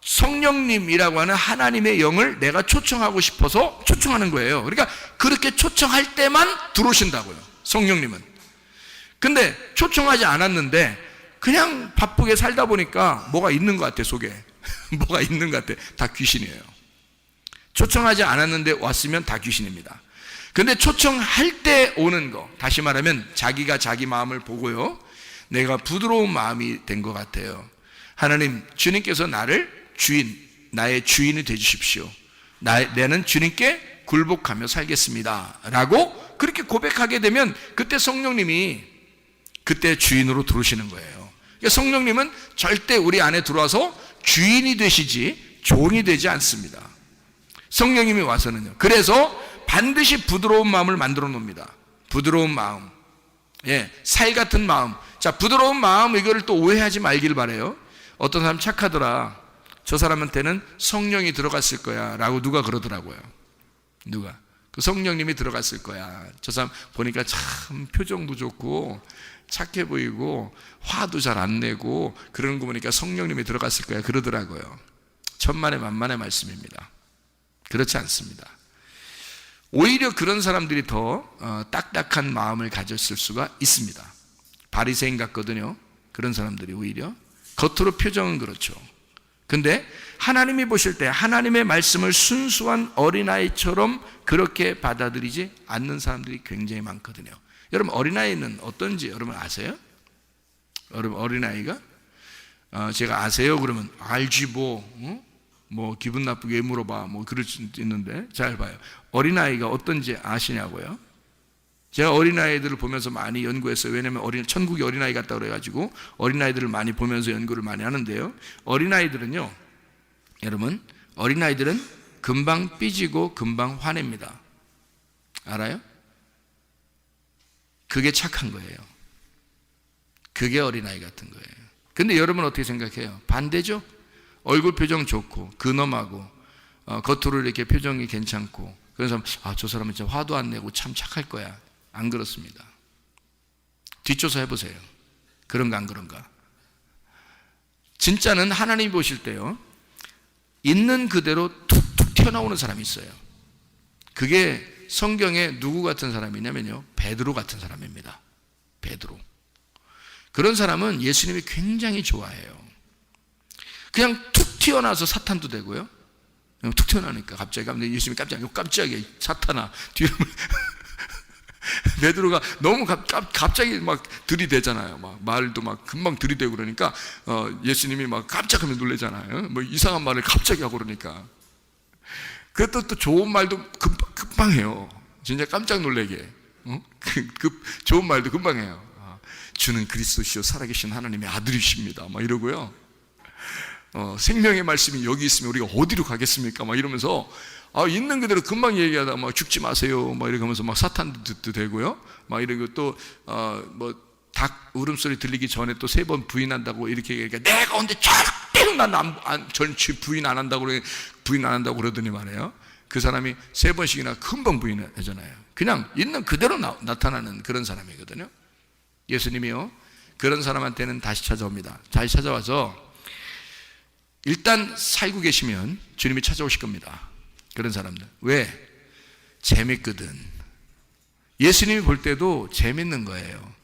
성령님이라고 하는 하나님의 영을 내가 초청하고 싶어서 초청하는 거예요. 그러니까 그렇게 초청할 때만 들어오신다고요. 성령님은. 근데 초청하지 않았는데 그냥 바쁘게 살다 보니까 뭐가 있는 것 같아 속에. 뭐가 있는 것 같아. 다 귀신이에요. 초청하지 않았는데 왔으면 다 귀신입니다. 근데 초청할 때 오는 거, 다시 말하면 자기가 자기 마음을 보고요, 내가 부드러운 마음이 된 것 같아요. 하나님, 주님께서 나를 나의 주인이 되주십시오. 나는 주님께 굴복하며 살겠습니다 라고 그렇게 고백하게 되면 그때 성령님이 그때 주인으로 들어오시는 거예요. 그러니까 성령님은 절대 우리 안에 들어와서 주인이 되시지 종이 되지 않습니다. 성령님이 와서는요. 그래서 반드시 부드러운 마음을 만들어 놓습니다. 부드러운 마음. 예, 살 같은 마음. 자, 부드러운 마음, 이거를 또 오해하지 말길 바래요. 어떤 사람 착하더라. 저 사람한테는 성령이 들어갔을 거야 라고 누가 그러더라고요. 누가? 그 성령님이 들어갔을 거야. 저 사람 보니까 참 표정도 좋고 착해 보이고 화도 잘 안 내고 그러는 거 보니까 성령님이 들어갔을 거야 그러더라고요. 천만의 만만의 말씀입니다. 그렇지 않습니다. 오히려 그런 사람들이 더 딱딱한 마음을 가졌을 수가 있습니다. 바리새인 같거든요. 그런 사람들이 오히려. 겉으로 표정은 그렇죠. 근데 하나님이 보실 때 하나님의 말씀을 순수한 어린아이처럼 그렇게 받아들이지 않는 사람들이 굉장히 많거든요. 여러분, 어린아이는 어떤지 여러분 아세요? 여러분, 어린아이가 제가 아세요? 그러면 알지 뭐 기분 나쁘게 물어봐 뭐 그럴 수 있는데, 잘 봐요. 어린아이가 어떤지 아시냐고요? 제가 어린아이들을 보면서 많이 연구했어요. 왜냐하면 천국이 어린아이 같다고 그래가지고 어린아이들을 많이 보면서 연구를 많이 하는데요, 어린아이들은요, 여러분, 어린아이들은 금방 삐지고 금방 화냅니다. 알아요? 그게 착한 거예요. 그게 어린아이 같은 거예요. 근데 여러분 어떻게 생각해요? 반대죠? 얼굴 표정 좋고 근엄하고 겉으로 이렇게 표정이 괜찮고, 그래서 저 사람은 진짜 화도 안 내고 참 착할 거야. 안 그렇습니다. 뒷조사 해보세요. 그런가 안 그런가? 진짜는 하나님이 보실 때요, 있는 그대로 툭툭 튀어나오는 사람이 있어요. 그게 성경에 누구 같은 사람이냐면요, 베드로 같은 사람입니다. 베드로. 그런 사람은 예수님이 굉장히 좋아해요. 그냥 툭 튀어나와서 사탄도 되고요. 툭 튀어나오니까 갑자기 예수님이 깜짝이야 사탄아 뒤로 베드로가 너무 갑자기 막 들이대잖아요. 막 말도 막 금방 들이대고 그러니까 예수님이 막 깜짝하면 놀래잖아요. 뭐 이상한 말을 갑자기 하고 그러니까. 그것도 또 좋은 말도 금방 해요. 진짜 깜짝 놀래게. 좋은 말도 금방 해요. 주는 그리스도시요 살아계신 하나님의 아들이십니다. 막 이러고요. 생명의 말씀이 여기 있으면 우리가 어디로 가겠습니까? 막 이러면서 있는 그대로 금방 얘기하다 막 죽지 마세요. 막 이렇게 하면서 막 사탄도 되고요. 막 이러고 또 뭐 닭 울음소리 들리기 전에 또 3번 부인한다고 이렇게 얘기하니까 내가 언제 절대로 부인 안 한다고 그러더니 말이에요. 그 사람이 3번씩이나 금방 부인하잖아요. 그냥 있는 그대로 나타나는 그런 사람이거든요. 예수님이요, 그런 사람한테는 다시 찾아옵니다. 다시 찾아와서 일단 살고 계시면 주님이 찾아오실 겁니다. 그런 사람들. 왜? 재밌거든. 예수님이 볼 때도 재밌는 거예요.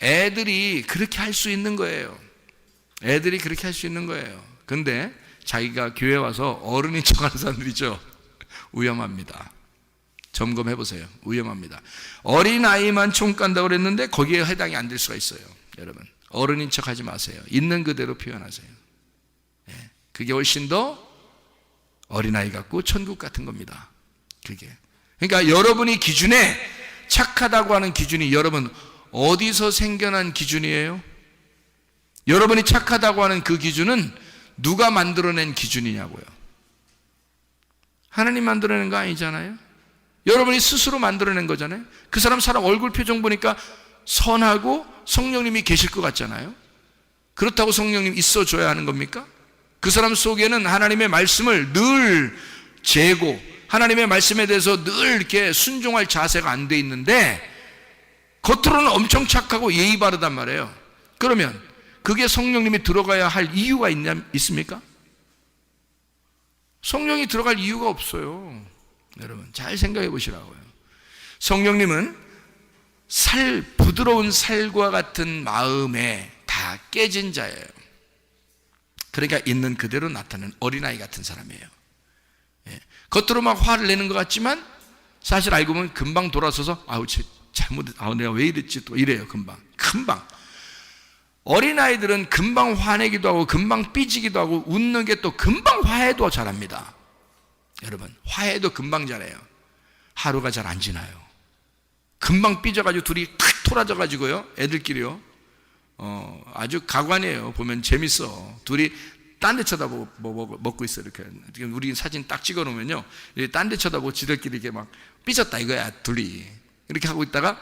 애들이 그렇게 할 수 있는 거예요. 애들이 그렇게 할 수 있는 거예요. 근데 자기가 교회 와서 어른인 척하는 사람들이죠. 위험합니다. 점검해 보세요. 위험합니다. 어린아이만 총 간다고 그랬는데 거기에 해당이 안 될 수가 있어요. 여러분, 어른인 척 하지 마세요. 있는 그대로 표현하세요. 그게 훨씬 더 어린아이 같고 천국 같은 겁니다. 그게. 그러니까 여러분이 기준에 착하다고 하는 기준이 여러분 어디서 생겨난 기준이에요? 여러분이 착하다고 하는 그 기준은 누가 만들어낸 기준이냐고요? 하나님 만들어낸 거 아니잖아요? 여러분이 스스로 만들어낸 거잖아요? 그 사람 얼굴 표정 보니까 선하고 성령님이 계실 것 같잖아요? 그렇다고 성령님 있어줘야 하는 겁니까? 그 사람 속에는 하나님의 말씀을 늘 재고 하나님의 말씀에 대해서 늘 이렇게 순종할 자세가 안 돼 있는데 겉으로는 엄청 착하고 예의 바르단 말이에요. 그러면 그게 성령님이 들어가야 할 이유가 있습니까? 성령이 들어갈 이유가 없어요. 여러분 잘 생각해 보시라고요. 성령님은 부드러운 살과 같은 마음에 다 깨진 자예요. 그러니까 있는 그대로 나타나는 어린아이 같은 사람이에요. 겉으로 막 화를 내는 것 같지만 사실 알고 보면 금방 돌아서서 내가 왜 이랬지 또 이래요. 금방 어린아이들은 금방 화내기도 하고 금방 삐지기도 하고 웃는 게 또 금방 화해도 잘합니다. 여러분 화해도 금방 잘해요. 하루가 잘 안 지나요. 금방 삐져가지고 둘이 탁 토라져가지고요, 애들끼리요, 아주 가관이에요. 보면 재밌어. 둘이 딴 데 쳐다보고 먹고 있어. 이렇게 우리 사진 딱 찍어 놓으면요, 딴 데 쳐다보고 지들끼리 이렇게 막 삐졌다 이거야. 둘이 이렇게 하고 있다가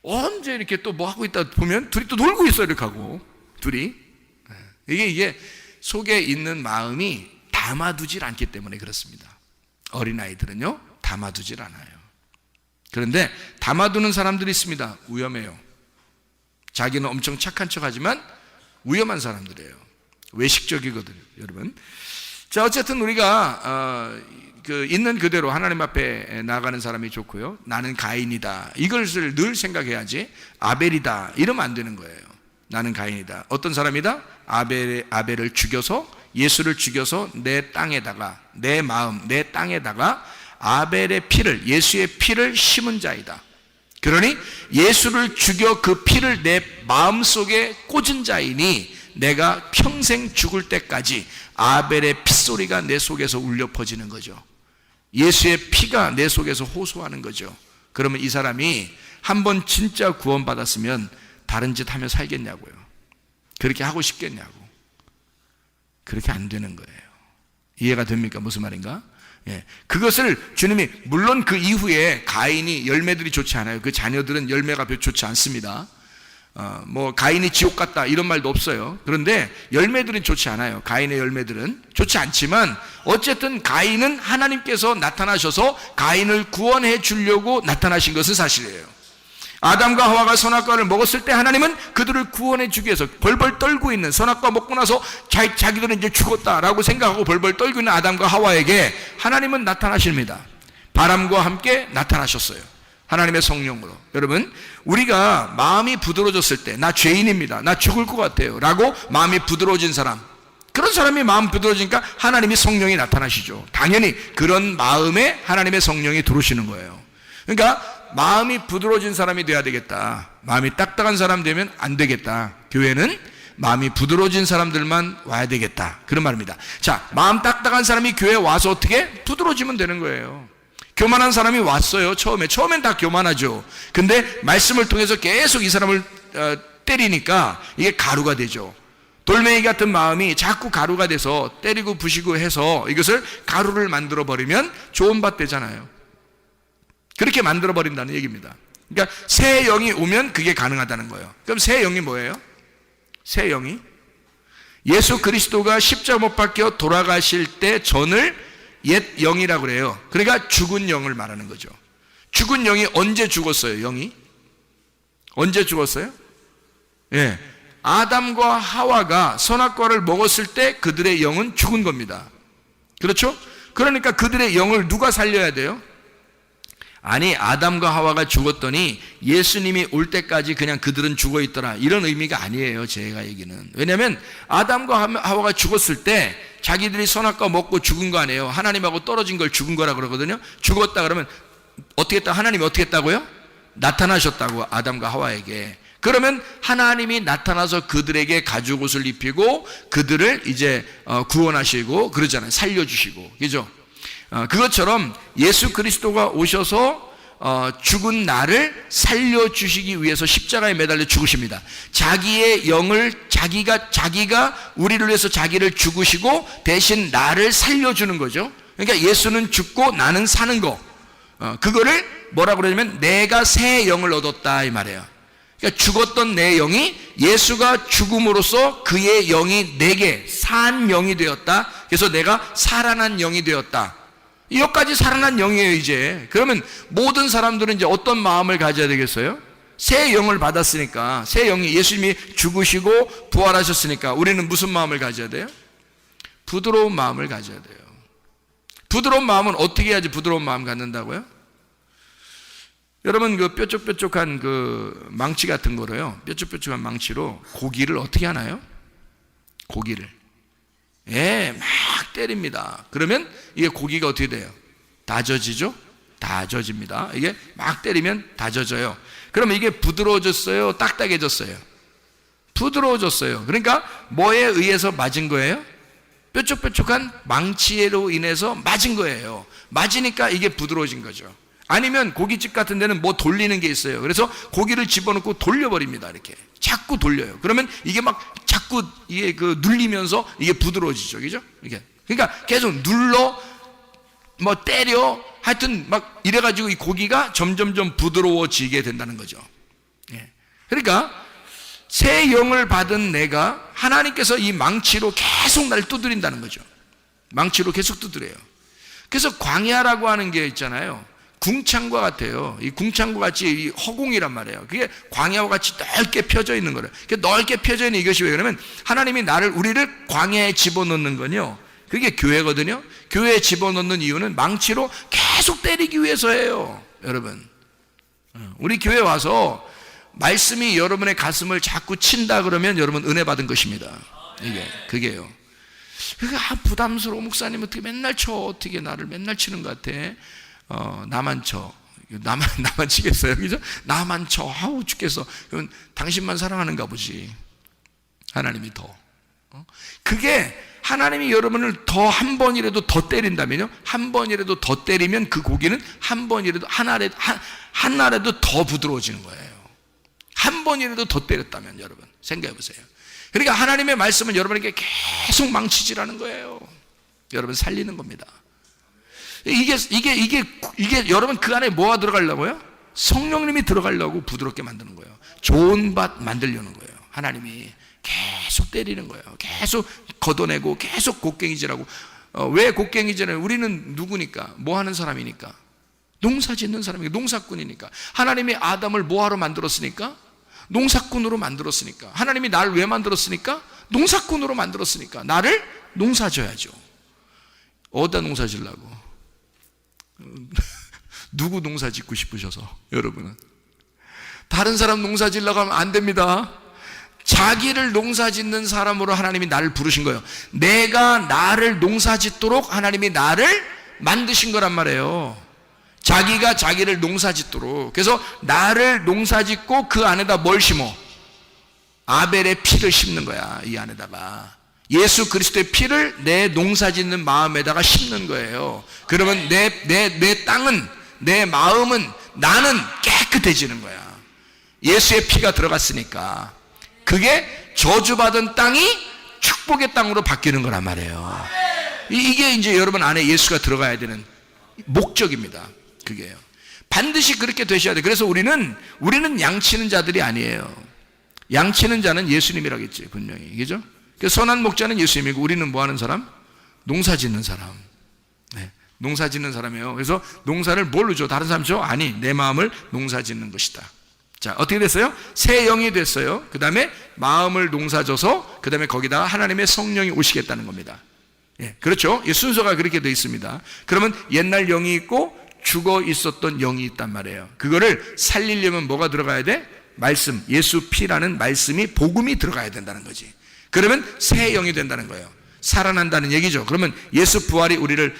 언제 이렇게 또 뭐 하고 있다 보면 둘이 또 놀고 있어. 이렇게 하고 둘이 이게 속에 있는 마음이 담아두질 않기 때문에 그렇습니다. 어린아이들은요 담아두질 않아요. 그런데 담아두는 사람들이 있습니다. 위험해요. 자기는 엄청 착한 척하지만 위험한 사람들이에요. 외식적이거든요, 여러분. 자, 어쨌든 우리가 있는 그대로 하나님 앞에 나가는 사람이 좋고요. 나는 가인이다. 이것을 늘 생각해야지 아벨이다 이러면 안 되는 거예요. 나는 가인이다. 어떤 사람이다? 아벨을 죽여서 예수를 죽여서 내 땅에다가 내 마음 내 땅에다가 아벨의 피를 예수의 피를 심은 자이다. 그러니 예수를 죽여 그 피를 내 마음속에 꽂은 자이니 내가 평생 죽을 때까지 아벨의 핏소리가 내 속에서 울려 퍼지는 거죠. 예수의 피가 내 속에서 호소하는 거죠. 그러면 이 사람이 한번 진짜 구원받았으면 다른 짓 하며 살겠냐고요. 그렇게 하고 싶겠냐고. 그렇게 안 되는 거예요. 이해가 됩니까? 무슨 말인가? 예. 그것을 주님이, 물론 그 이후에 가인이 열매들이 좋지 않아요. 그 자녀들은 열매가 별로 좋지 않습니다. 가인이 지옥 갔다 이런 말도 없어요. 그런데 열매들은 좋지 않아요. 가인의 열매들은 좋지 않지만 어쨌든 가인은 하나님께서 나타나셔서 가인을 구원해 주려고 나타나신 것은 사실이에요. 아담과 하와가 선악과를 먹었을 때 하나님은 그들을 구원해 주기 위해서 벌벌 떨고 있는, 선악과 먹고 나서 자기들은 이제 죽었다라고 생각하고 벌벌 떨고 있는 아담과 하와에게 하나님은 나타나십니다. 바람과 함께 나타나셨어요. 하나님의 성령으로. 여러분, 우리가 마음이 부드러워졌을 때, 나 죄인입니다, 나 죽을 것 같아요 라고 마음이 부드러워진 사람, 그런 사람이 마음 부드러워지니까 하나님이 성령이 나타나시죠. 당연히 그런 마음에 하나님의 성령이 들어오시는 거예요. 그러니까 마음이 부드러워진 사람이 돼야 되겠다, 마음이 딱딱한 사람 되면 안 되겠다, 교회는 마음이 부드러워진 사람들만 와야 되겠다, 그런 말입니다. 자, 마음 딱딱한 사람이 교회에 와서 어떻게 부드러워지면 되는 거예요. 교만한 사람이 왔어요. 처음엔 다 교만하죠. 근데 말씀을 통해서 계속 이 사람을 때리니까 이게 가루가 되죠. 돌멩이 같은 마음이 자꾸 가루가 돼서 때리고 부시고 해서 이것을 가루를 만들어 버리면 좋은 밭 되잖아요. 그렇게 만들어 버린다는 얘기입니다. 그러니까 새 영이 오면 그게 가능하다는 거예요. 그럼 새 영이 뭐예요? 새 영이 예수 그리스도가 십자가 못 박혀 돌아가실 때 전을 옛 영이라고 그래요. 그러니까 죽은 영을 말하는 거죠. 죽은 영이 언제 죽었어요? 영이 언제 죽었어요? 예, 아담과 하와가 선악과를 먹었을 때 그들의 영은 죽은 겁니다. 그렇죠? 그러니까 그들의 영을 누가 살려야 돼요? 아니, 아담과 하와가 죽었더니 예수님이 올 때까지 그냥 그들은 죽어 있더라, 이런 의미가 아니에요. 제가 얘기는. 왜냐하면 아담과 하와가 죽었을 때 자기들이 선악과 먹고 죽은 거 아니에요. 하나님하고 떨어진 걸 죽은 거라 그러거든요. 죽었다 그러면 어떻게 했다? 하나님이 어떻게 했다고요? 나타나셨다고, 아담과 하와에게. 그러면 하나님이 나타나서 그들에게 가죽옷을 입히고 그들을 이제 구원하시고 그러잖아요. 살려주시고, 그죠? 그것처럼 예수 그리스도가 오셔서 죽은 나를 살려주시기 위해서 십자가에 매달려 죽으십니다. 자기의 영을 자기가 우리를 위해서 자기를 죽으시고 대신 나를 살려주는 거죠. 그러니까 예수는 죽고 나는 사는 거, 그거를 뭐라고 그러냐면 내가 새 영을 얻었다, 이 말이에요. 그러니까 죽었던 내 영이 예수가 죽음으로써 그의 영이 내게 산 영이 되었다. 그래서 내가 살아난 영이 되었다. 여기까지 살아난 영이에요. 이제 그러면 모든 사람들은 이제 어떤 마음을 가져야 되겠어요? 새 영을 받았으니까, 새 영이, 예수님이 죽으시고 부활하셨으니까 우리는 무슨 마음을 가져야 돼요? 부드러운 마음을 가져야 돼요. 부드러운 마음은 어떻게 해야지 부드러운 마음 갖는다고요? 여러분, 그 뾰족뾰족한 그 망치 같은 거로요, 뾰족뾰족한 망치로 고기를 어떻게 하나요? 고기를 막 때립니다. 그러면 이게 고기가 어떻게 돼요? 다져지죠? 다져집니다. 이게 막 때리면 다져져요. 그러면 이게 부드러워졌어요? 딱딱해졌어요? 부드러워졌어요. 그러니까 뭐에 의해서 맞은 거예요? 뾰족뾰족한 망치로 인해서 맞은 거예요. 맞으니까 이게 부드러워진 거죠. 아니면 고깃집 같은 데는 뭐 돌리는 게 있어요. 그래서 고기를 집어넣고 돌려버립니다. 이렇게 자꾸 돌려요. 그러면 이게 막 자꾸 이게 그 눌리면서 이게 부드러워지죠, 그죠? 이게 그러니까 계속 눌러, 뭐 때려, 하여튼 막 이래가지고 이 고기가 점점점 부드러워지게 된다는 거죠. 예. 그러니까 새 영을 받은 내가 하나님께서 이 망치로 계속 나를 두드린다는 거죠. 망치로 계속 두드려요. 그래서 광야라고 하는 게 있잖아요. 궁창과 같아요. 이 궁창과 같이 이 허공이란 말이에요. 그게 광야와 같이 넓게 펴져 있는 거예요. 넓게 펴져 있는 이것이 왜 그러면 하나님이 우리를 광야에 집어넣는 건요, 그게 교회거든요. 교회에 집어넣는 이유는 망치로 계속 때리기 위해서예요. 여러분, 우리 교회 와서 말씀이 여러분의 가슴을 자꾸 친다 그러면 여러분 은혜 받은 것입니다. 그게요. 부담스러워. 목사님 어떻게 맨날 쳐? 어떻게 나를 맨날 치는 것 같아? 나만 쳐. 나만 치겠어요, 그죠? 나만 쳐. 아우 죽겠어. 그럼 당신만 사랑하는가 보지. 하나님이 더. 그게 하나님이 여러분을 더 한 번이라도 더 때린다면요, 한 번이라도 더 때리면 그 고기는 한 번이라도 하나라도 더 부드러워지는 거예요. 한 번이라도 더 때렸다면 여러분 생각해 보세요. 그러니까 하나님의 말씀은 여러분에게 계속 망치질하는 거예요. 여러분 살리는 겁니다. 이게 여러분 그 안에 뭐가 들어가려고요? 성령님이 들어가려고 부드럽게 만드는 거예요. 좋은 밭 만들려는 거예요. 하나님이 계속 때리는 거예요. 계속 걷어내고 계속 곡괭이질하고. 왜 곡괭이질해요? 우리는 누구니까? 뭐 하는 사람이니까? 농사 짓는 사람이니까, 농사꾼이니까. 하나님이 아담을 뭐하러 만들었으니까? 농사꾼으로 만들었으니까. 하나님이 나를 왜 만들었으니까? 농사꾼으로 만들었으니까. 나를 농사져야죠. 어디다 농사 지려고? 누구 농사 짓고 싶으셔서? 여러분은 다른 사람 농사 지려고 하면 안 됩니다. 자기를 농사 짓는 사람으로 하나님이 나를 부르신 거예요. 내가 나를 농사 짓도록 하나님이 나를 만드신 거란 말이에요. 자기가 자기를 농사 짓도록. 그래서 나를 농사 짓고 그 안에다 뭘 심어? 아벨의 피를 심는 거야. 이 안에다가 예수 그리스도의 피를 내 농사 짓는 마음에다가 심는 거예요. 그러면 내 땅은, 내 마음은, 나는 깨끗해지는 거야. 예수의 피가 들어갔으니까. 그게 저주받은 땅이 축복의 땅으로 바뀌는 거란 말이에요. 이게 이제 여러분 안에 예수가 들어가야 되는 목적입니다. 그게요. 반드시 그렇게 되셔야 돼요. 그래서 우리는 양치는 자들이 아니에요. 양치는 자는 예수님이라겠지, 분명히. 그죠? 선한 목자는 예수님이고, 우리는 뭐 하는 사람? 농사 짓는 사람. 네, 농사 짓는 사람이에요. 그래서 농사를 뭘로 줘? 다른 사람 줘? 아니, 내 마음을 농사 짓는 것이다. 자, 어떻게 됐어요? 새 영이 됐어요. 그 다음에 마음을 농사져서 그 다음에 거기다가 하나님의 성령이 오시겠다는 겁니다. 예, 그렇죠? 이 순서가 그렇게 되어 있습니다. 그러면 옛날 영이 있고 죽어 있었던 영이 있단 말이에요. 그거를 살리려면 뭐가 들어가야 돼? 말씀, 예수 피라는 말씀이, 복음이 들어가야 된다는 거지. 그러면 새 영이 된다는 거예요. 살아난다는 얘기죠. 그러면 예수 부활이 우리를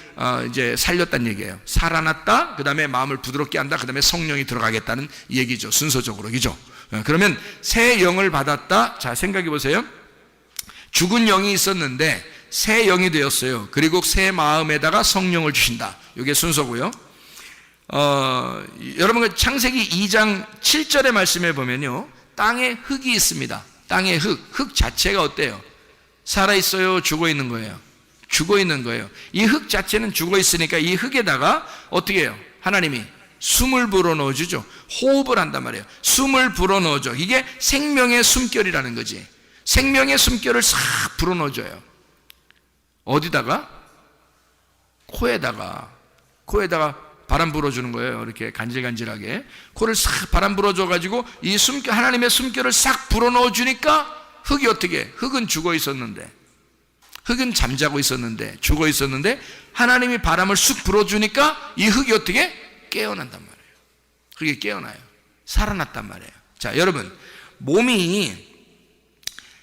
이제 살렸다는 얘기예요. 살아났다, 그 다음에 마음을 부드럽게 한다, 그 다음에 성령이 들어가겠다는 얘기죠. 순서적으로. 그죠? 그러면 새 영을 받았다. 자, 생각해 보세요. 죽은 영이 있었는데 새 영이 되었어요. 그리고 새 마음에다가 성령을 주신다. 이게 순서고요. 여러분 창세기 2장 7절의 말씀에 보면요, 땅에 흙이 있습니다. 땅에 흙 자체가 어때요? 살아있어요? 죽어있는 거예요? 죽어있는 거예요. 이 흙 자체는 죽어있으니까 이 흙에다가 어떻게 해요? 하나님이 숨을 불어넣어주죠. 호흡을 한단 말이에요. 숨을 불어넣어줘. 이게 생명의 숨결이라는 거지. 생명의 숨결을 싹 불어넣어줘요. 어디다가? 코에다가 바람 불어주는 거예요. 이렇게 간질간질하게 코를 싹 바람 불어줘가지고 이 숨결, 하나님의 숨결을 싹 불어넣어주니까 흙이 어떻게 해? 흙은 죽어 있었는데, 흙은 잠자고 있었는데, 죽어 있었는데 하나님이 바람을 쑥 불어주니까 이 흙이 어떻게? 깨어난단 말이에요. 흙이 깨어나요. 살아났단 말이에요. 자, 여러분, 몸이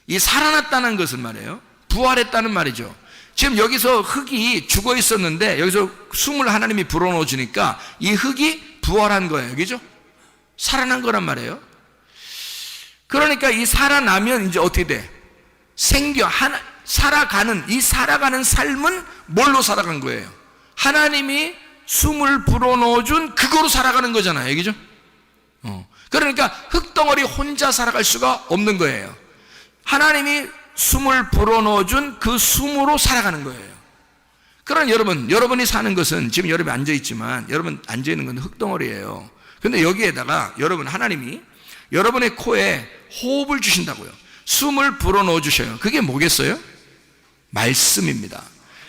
이 살아났다는 것은 말이에요, 부활했다는 말이죠. 지금 여기서 흙이 죽어 있었는데 여기서 숨을 하나님이 불어넣어 주니까 이 흙이 부활한 거예요. 그죠? 살아난 거란 말이에요. 그러니까 이 살아나면 이제 어떻게 돼? 살아가는 삶은 뭘로 살아간 거예요? 하나님이 숨을 불어넣어 준 그거로 살아가는 거잖아요. 그죠? 그러니까 흙덩어리 혼자 살아갈 수가 없는 거예요. 하나님이 숨을 불어넣어 준 그 숨으로 살아가는 거예요. 그러나 여러분이 사는 것은, 지금 여러분이 앉아있지만 여러분 앉아있는 건 흙덩어리예요. 근데 여기에다가 하나님이 여러분의 코에 호흡을 주신다고요. 숨을 불어넣어 주셔요. 그게 뭐겠어요? 말씀입니다.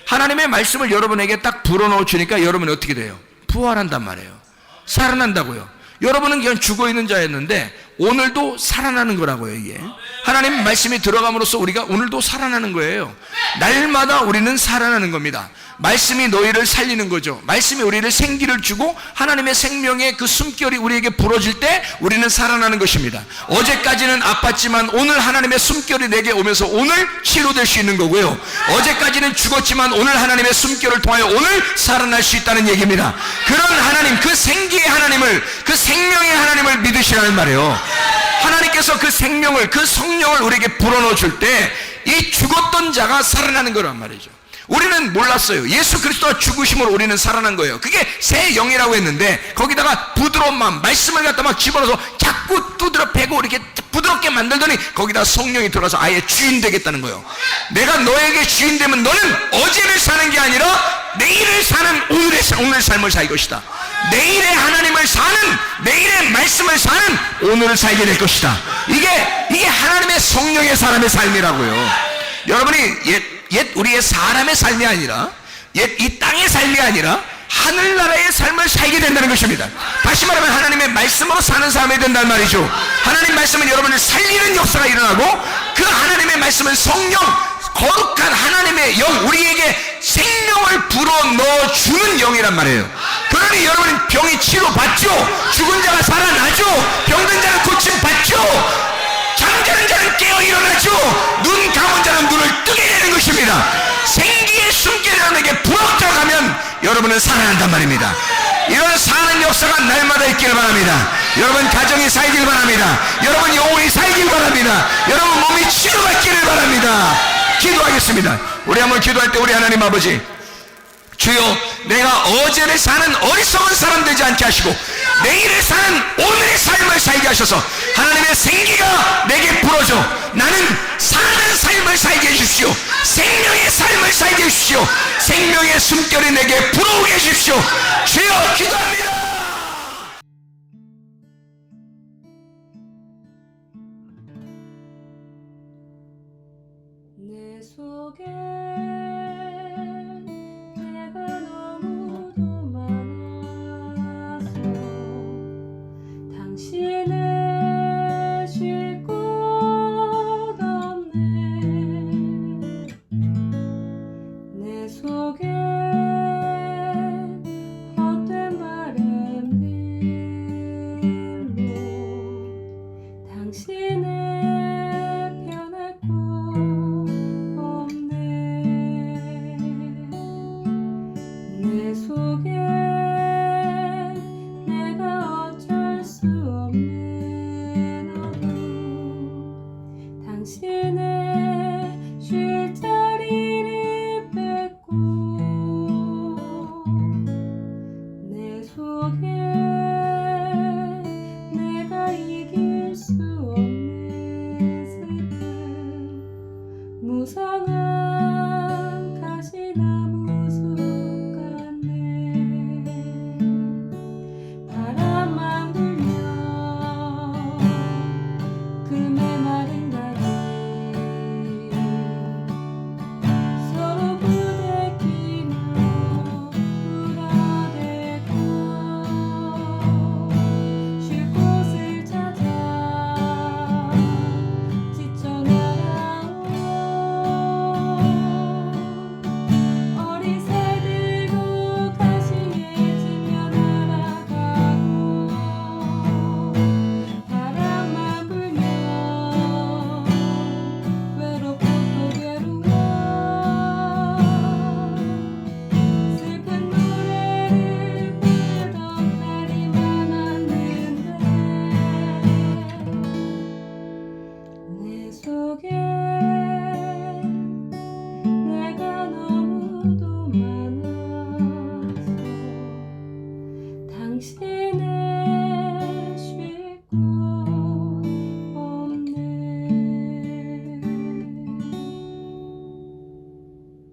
하나님의 말씀을 여러분에게 딱 불어넣어 주니까 여러분이 어떻게 돼요? 부활한단 말이에요. 살아난다고요. 여러분은 그냥 죽어있는 자였는데 오늘도 살아나는 거라고요. 이게 하나님 말씀이 들어감으로써 우리가 오늘도 살아나는 거예요. 날마다 우리는 살아나는 겁니다. 말씀이 너희를 살리는 거죠. 말씀이 우리를 생기를 주고 하나님의 생명의 그 숨결이 우리에게 불어질 때 우리는 살아나는 것입니다. 어제까지는 아팠지만 오늘 하나님의 숨결이 내게 오면서 오늘 치료될 수 있는 거고요. 어제까지는 죽었지만 오늘 하나님의 숨결을 통하여 오늘 살아날 수 있다는 얘기입니다. 그런 하나님, 그 생기의 하나님을, 그 생명의 하나님을 믿으시라는 말이에요. 하나님께서 그 생명을, 그 성령을 우리에게 불어넣어 줄 때 이 죽었던 자가 살아나는 거란 말이죠. 우리는 몰랐어요. 예수 그리스도가 죽으심으로 우리는 살아난 거예요. 그게 새 영이라고 했는데 거기다가 부드러운 마음, 말씀을 갖다 막 집어넣어서 자꾸 두드려 패고 이렇게 부드럽게 만들더니 거기다 성령이 들어서 아예 주인 되겠다는 거예요. 내가 너에게 주인 되면 너는 어제를 사는 게 아니라 내일을 사는 오늘 삶을 살 것이다. 내일의 하나님을 사는, 내일의 말씀을 사는 오늘을 살게 될 것이다. 이게 하나님의 성령의 사람의 삶이라고요. 여러분이 옛 우리의 사람의 삶이 아니라 옛 이 땅의 삶이 아니라 하늘나라의 삶을 살게 된다는 것입니다. 다시 말하면 하나님의 말씀으로 사는 사람이 된다는 말이죠. 하나님 말씀은 여러분을 살리는 역사가 일어나고 그 하나님의 말씀은 성령, 거룩한 하나님의 영, 우리에게 생명을 불어넣어 주는 영이란 말이에요. 그러니 여러분은 병이 치료받죠. 죽은 자가 살아나죠. 병든 자는 고침받죠. 잠자는 자는 깨어 일어나죠. 눈 감은 자는 눈을 뜨게 되는 것입니다. 생기의 숨결이라는 불어들어가면 여러분은 살아난단 말입니다. 이런 사는 역사가 날마다 있길 바랍니다. 여러분 가정이 살길 바랍니다. 여러분 영혼이 살길 바랍니다. 여러분 몸이 치료받기를 바랍니다. 기도하겠습니다. 우리 한번 기도할 때 우리 하나님 아버지, 주여, 내가 어제를 사는 어리석은 사람 되지 않게 하시고 내일을 사는 오늘의 삶을 살게 하셔서 하나님의 생기가 내게 불어져 나는 사는 삶을 살게 해주십시오. 생명의 삶을 살게 해주십시오. 생명의 숨결이 내게 불어오게 해주십시오. 주여, 기도합니다. 내 속에 내가 너무도 많아서 당신을 쉴 곳 없네. 내 속에 헛된 바램들로 당신을 변할 곳 없네. 내